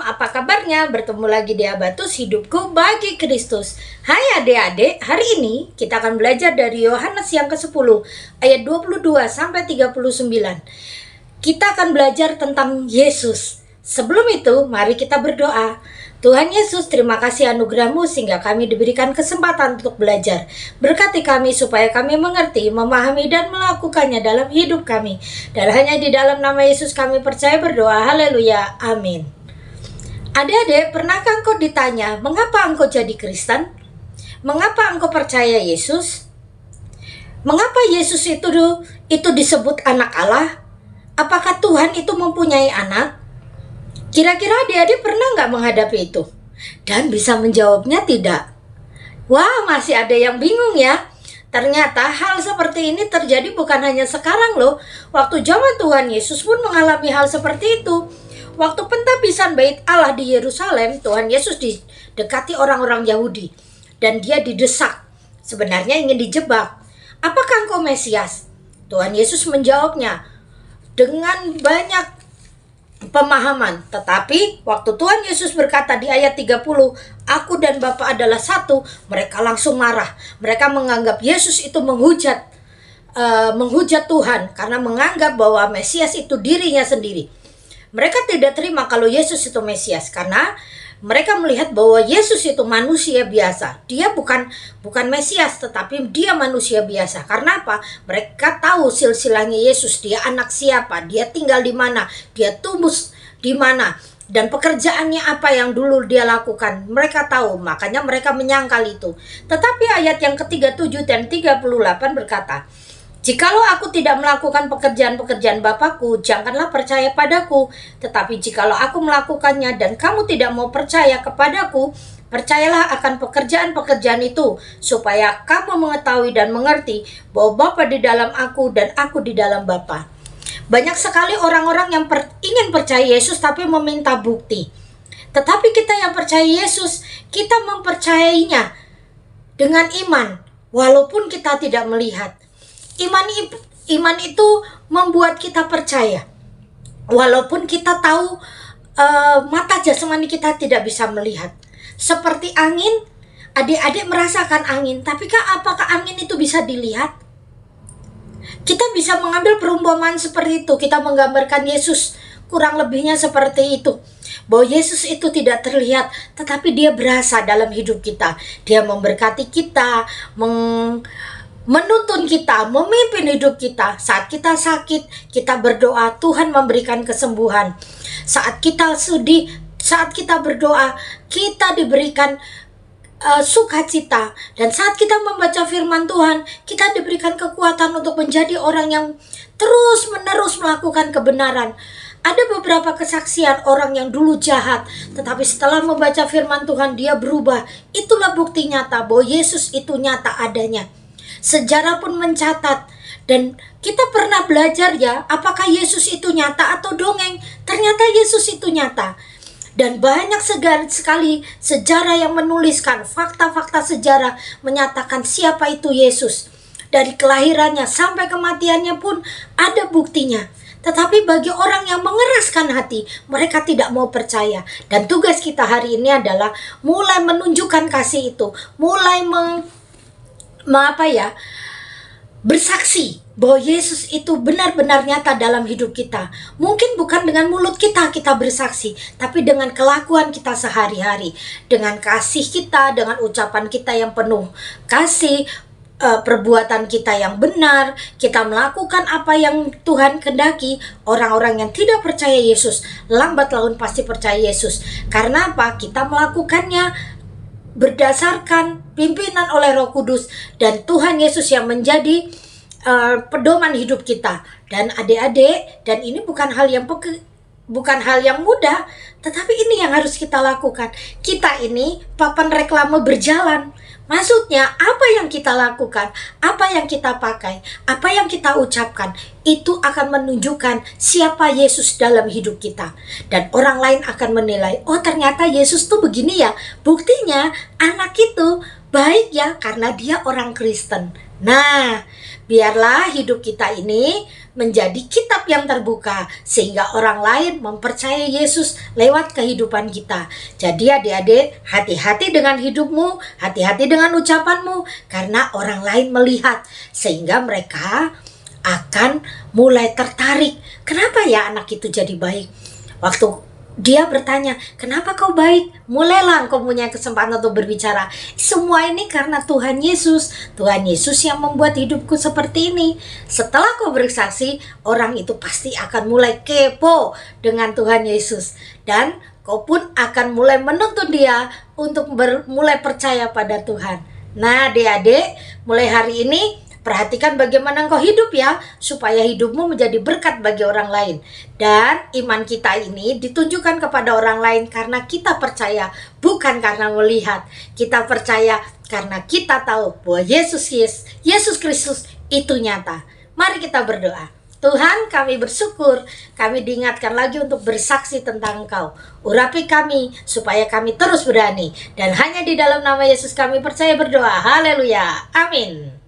apa kabarnya? Bertemu lagi di Abatus Hidupku Bagi Kristus. Hai adik-adik, hari ini kita akan belajar dari Yohanes yang ke-10 ayat 22 sampai 39. Kita akan belajar tentang Yesus. Sebelum itu, mari kita berdoa. Tuhan Yesus, terima kasih anugerah-Mu sehingga kami diberikan kesempatan untuk belajar. Berkati kami supaya kami mengerti, memahami, dan melakukannya dalam hidup kami. Dan hanya di dalam nama Yesus kami percaya berdoa. Haleluya. Amin. Adik-adik, pernahkah engkau ditanya, mengapa engkau jadi Kristen? Mengapa engkau percaya Yesus? Mengapa Yesus itu disebut anak Allah? Apakah Tuhan itu mempunyai anak? Kira-kira adik-adik pernah nggak menghadapi itu? Dan bisa menjawabnya tidak. Wah, masih ada yang bingung ya. Ternyata hal seperti ini terjadi bukan hanya sekarang loh. Waktu zaman Tuhan Yesus pun mengalami hal seperti itu. Waktu pentabisan bait Allah di Yerusalem, Tuhan Yesus didekati orang-orang Yahudi. Dan dia didesak. Sebenarnya ingin dijebak. Apakah engkau Mesias? Tuhan Yesus menjawabnya dengan banyak pemahaman. Tetapi waktu Tuhan Yesus berkata di ayat 30, aku dan Bapa adalah satu, mereka langsung marah. Mereka menganggap Yesus itu menghujat Tuhan karena menganggap bahwa Mesias itu dirinya sendiri. Mereka tidak terima kalau Yesus itu Mesias karena mereka melihat bahwa Yesus itu manusia biasa. Dia bukan Mesias, tetapi dia manusia biasa. Karena apa? Mereka tahu silsilahnya Yesus. Dia anak siapa? Dia tinggal di mana? Dia tumbuh di mana? Dan pekerjaannya apa yang dulu dia lakukan? Mereka tahu, makanya mereka menyangkal itu. Tetapi ayat yang ke-37 dan 38 berkata, jikalau aku tidak melakukan pekerjaan-pekerjaan Bapakku, janganlah percaya padaku. Tetapi jikalau aku melakukannya dan kamu tidak mau percaya kepadaku, percayalah akan pekerjaan-pekerjaan itu, supaya kamu mengetahui dan mengerti bahwa Bapa di dalam aku dan aku di dalam Bapa. Banyak sekali orang-orang yang ingin percaya Yesus tapi meminta bukti. Tetapi kita yang percaya Yesus, kita mempercayainya dengan iman, walaupun kita tidak melihat. Iman itu membuat kita percaya. Walaupun kita tahu mata jasmani kita tidak bisa melihat. Seperti angin, adik-adik merasakan angin. Tapi apakah angin itu bisa dilihat? Kita bisa mengambil perumpamaan seperti itu. Kita menggambarkan Yesus kurang lebihnya seperti itu. Bahwa Yesus itu tidak terlihat, tetapi dia berasa dalam hidup kita. Dia memberkati kita, menuntun kita, memimpin hidup kita. Saat kita sakit, kita berdoa, Tuhan memberikan kesembuhan. Saat kita sedih, saat kita berdoa, kita diberikan sukacita. Dan saat kita membaca firman Tuhan, kita diberikan kekuatan untuk menjadi orang yang terus-menerus melakukan kebenaran. Ada beberapa kesaksian orang yang dulu jahat, tetapi setelah membaca firman Tuhan, dia berubah. Itulah bukti nyata bahwa Yesus itu nyata adanya. Sejarah pun mencatat, dan kita pernah belajar ya, apakah Yesus itu nyata atau dongeng? Ternyata Yesus itu nyata. Dan banyak sekali sejarah yang menuliskan fakta-fakta sejarah menyatakan siapa itu Yesus. Dari kelahirannya sampai kematiannya pun ada buktinya. Tetapi bagi orang yang mengeraskan hati, mereka tidak mau percaya. Dan tugas kita hari ini adalah mulai menunjukkan kasih itu, mulai bersaksi bahwa Yesus itu benar-benar nyata dalam hidup kita. Mungkin bukan dengan mulut kita bersaksi, tapi dengan kelakuan kita sehari-hari, dengan kasih kita, dengan ucapan kita yang penuh kasih, perbuatan kita yang benar, kita melakukan apa yang Tuhan kehendaki. Orang-orang yang tidak percaya Yesus lambat laun pasti percaya Yesus. Karena apa? Kita melakukannya berdasarkan pimpinan oleh Roh Kudus, dan Tuhan Yesus yang menjadi pedoman hidup kita. Dan adik-adik, dan ini bukan hal yang mudah, tetapi ini yang harus kita lakukan. Kita ini papan reklame berjalan. Maksudnya apa yang kita lakukan, apa yang kita pakai, apa yang kita ucapkan, itu akan menunjukkan siapa Yesus dalam hidup kita. Dan orang lain akan menilai, oh ternyata Yesus tuh begini ya. Buktinya anak itu baik ya karena dia orang Kristen. Nah, Biarlah hidup kita ini menjadi kitab yang terbuka sehingga orang lain mempercayai Yesus lewat kehidupan kita. Jadi adik-adik, hati-hati dengan hidupmu, hati-hati dengan ucapanmu, karena orang lain melihat sehingga mereka akan mulai tertarik. Kenapa ya anak itu jadi baik? Waktu dia bertanya, kenapa kau baik? Mulailah engkau punya kesempatan untuk berbicara. Semua ini karena Tuhan Yesus. Tuhan Yesus yang membuat hidupku seperti ini. Setelah kau bersaksi, orang itu pasti akan mulai kepo dengan Tuhan Yesus. Dan kau pun akan mulai menuntut dia untuk mulai percaya pada Tuhan. Nah adik-adik, mulai hari ini perhatikan bagaimana engkau hidup ya, supaya hidupmu menjadi berkat bagi orang lain. Dan iman kita ini ditunjukkan kepada orang lain karena kita percaya, bukan karena melihat. Kita percaya karena kita tahu bahwa Yesus Kristus itu nyata. Mari kita berdoa. Tuhan, kami bersyukur kami diingatkan lagi untuk bersaksi tentang Engkau. Urapi kami supaya kami terus berani. Dan hanya di dalam nama Yesus kami percaya berdoa. Haleluya. Amin.